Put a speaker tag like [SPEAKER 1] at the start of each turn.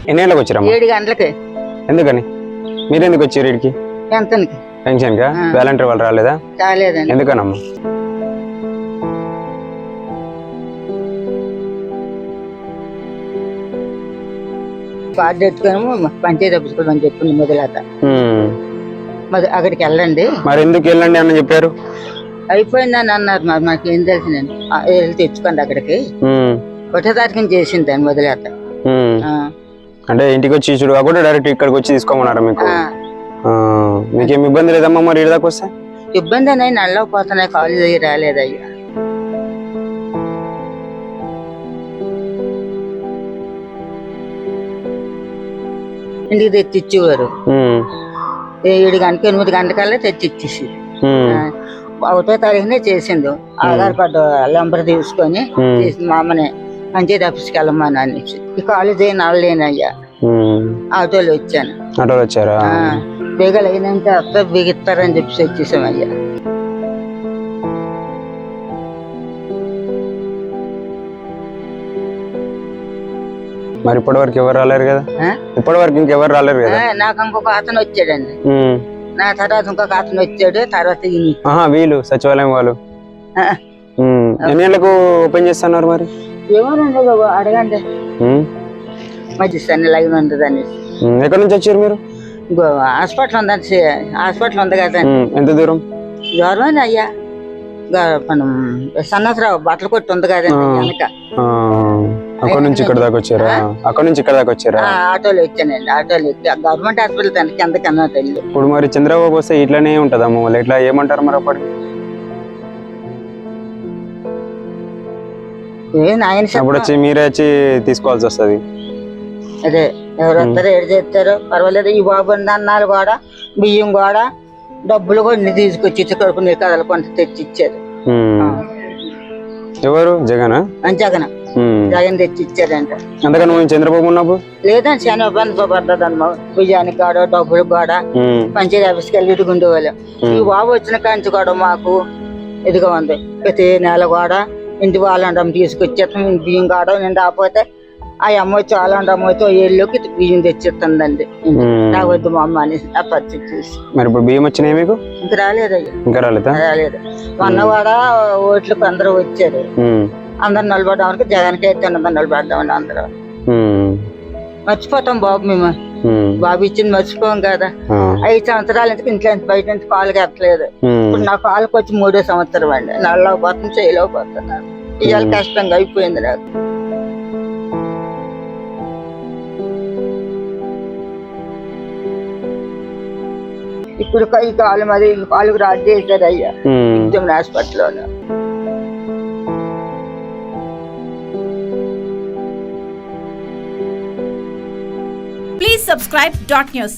[SPEAKER 1] ఎన్ని గంటలకు వచ్చారమ్మా?
[SPEAKER 2] 7 గంటలకి.
[SPEAKER 1] ఎందుకని మీరు ఎందుకు వచ్చారు ఇక్కడికి?
[SPEAKER 2] ఎంతనికి
[SPEAKER 1] పెన్షన్ గా? వాలంటీర్ వాళ్ళు రాలేదా?
[SPEAKER 2] రాలేదండి.
[SPEAKER 1] ఎందుకనమ్మా?
[SPEAKER 2] కార్డు ఎత్తుకొని పంచాయతీ ఆఫీస్కి అని చెప్పింది మొదలట. అక్కడికి వెళ్ళండి.
[SPEAKER 1] మరి ఎందుకు వెళ్ళండి అని చెప్పారు?
[SPEAKER 2] అయిపోయిందని అన్నారు. మరి మాకేం తెలిసిందండి. వెళ్ళి తెచ్చుకోండి అక్కడికి. 1వ తారీఖున చేసింది అని మొదలట.
[SPEAKER 1] అంటే ఇంటికి వచ్చి చూడు కాకుండా డైరెక్ట్ ఇక్కడికి వచ్చి తీసుకోమన్నారా మీకు? మీకేం ఇబ్బంది లేదమ్మా మరి ఇక్కడికి వస్తే?
[SPEAKER 2] ఇబ్బంది అని నల్లకపోతున్నాయి, కాలేజ్ దగ్గర రాలేదయ్యా. ఇంటికి తెచ్చి ఇచ్చేవారు. 7 గంటలకు 8 గంటలకల్లా తెచ్చి ఇచ్చేసి 1వ తారీఖునే చేసిండు. ఆధార్ కార్డు నంబర్ తీసుకొని మా అమ్మని పంచాయతీ ఆఫీస్కి వెళ్ళమని అనేసి. ఈ కాలేజ్ అయిన వాళ్ళేనయ్యా. ఆటోలో వచ్చాను.
[SPEAKER 1] ఆటోలో వచ్చారా?
[SPEAKER 2] బేగలు అయినంత అత్త బిగిస్తారని చెప్పి వచ్చేసామయ్యా.
[SPEAKER 1] మరి ఇప్పటి వరకు ఎవరు రాలేరు కదా? ఇప్పటి వరకు ఇంకెవరు రాలేరు కదా?
[SPEAKER 2] నాకు ఇంకొక అతను వచ్చాడండి. నా తర్వాత ఇంకొక అతను వచ్చాడు. తర్వాత
[SPEAKER 1] వీళ్ళు సచివాలయం వాళ్ళు ఎన్ని గంటలకు ఓపెన్ చేస్తున్నారు మరి?
[SPEAKER 2] ఏమోనండి అడగండి. మధ్యస్థాన్ని లైవ్ ఉంటుంది అనేసి.
[SPEAKER 1] ఎక్కడి నుంచి వచ్చారు మీరు?
[SPEAKER 2] హాస్పిటల్ ఉందండి. హాస్పిటల్ ఉంది కదా.
[SPEAKER 1] ఎంత దూరం?
[SPEAKER 2] దూరమేనా అయ్యా. మనం సన్నసరావు బట్టలు కొట్టి ఉంది కదా వెనక.
[SPEAKER 1] అక్కడ నుంచి ఇక్కడ దాకా వచ్చారా? అక్కడ నుంచి ఇక్కడ దాకా వచ్చారా?
[SPEAKER 2] ఆటోలో వచ్చానండి. ఆటోలో వచ్చి గవర్నమెంట్ హాస్పిటల్ తనకి ఎంతకన్నా తెలియదు.
[SPEAKER 1] ఇప్పుడు మరి చంద్రబాబు వస్తే ఇట్లానే ఉంటదమ్మా, వాళ్ళు ఇట్లా ఏమంటారు మరి అప్పటికి? అప్పుడు వచ్చి మీరే వచ్చి తీసుకోవాల్సి వస్తుంది.
[SPEAKER 2] అదే ఎవరు వస్తారో ఏడు చేస్తారో పర్వాలేదు. ఈ బాబు అన్నాలు కూడా బియ్యం కూడా డబ్బులు కూడా తీసుకొచ్చి కడుపు నీరు కదలకుండా తెచ్చి ఇచ్చారు.
[SPEAKER 1] ఎవరు? జగన్.
[SPEAKER 2] జగన్ తెచ్చి ఇచ్చారంట.
[SPEAKER 1] అందుకని నువ్వు చంద్రబాబు ఉన్నప్పుడు
[SPEAKER 2] లేదండి చాలా ఇబ్బంది పడ్డదమ్మా. బియ్యానికి కూడా డబ్బులు కూడా పంచాయతీ ఆఫీస్కి వెళ్ళి ఇటుకుండే వాళ్ళు. ఈ బాబు వచ్చిన కంచి కూడా మాకు ఇదిగా ఉంది. ప్రతి నెల కూడా ఇంటి వాళ్ళండం తీసుకొచ్చేస్తాం. బియ్యం కాడ నేను రాకపోతే ఆ అమ్మాయి చాలా అమ్మాయితో ఏళ్ళకి బియ్యం తెచ్చిస్తుందండి. రావద్దు మా అమ్మ అని ఆ పరిస్థితి చూసి.
[SPEAKER 1] మరి ఇప్పుడు బియ్యం వచ్చినాయి మీకు?
[SPEAKER 2] ఇంకా రాలేదయ్యా.
[SPEAKER 1] ఇంకా రాలేదు.
[SPEAKER 2] మొన్న కూడా ఓట్లకు అందరూ వచ్చారు. అందరు నిలబడ్డామని జగన్కి అయితే అందరు నిలబడ్డామని అందరూ మర్చిపోతాం బాబు. మేము బాబు ఇచ్చింది మర్చిపోం కదా. 5 సంవత్సరాల నుంచి ఇంట్లో బయట నుంచి కాలు కట్టలేదు. ఇప్పుడు నా కాలుకి వచ్చి 3వ సంవత్సరం అండి. నల్లకపోతుంది, చేయలేకపోతున్నాను. ఇవాళ కష్టంగా అయిపోయింది నాకు. ఇప్పుడు ఈ కాలు మరి కాలుకు రాజు చేశారు అయ్యా హాస్పిటల్లో.
[SPEAKER 3] Please subscribe dot news.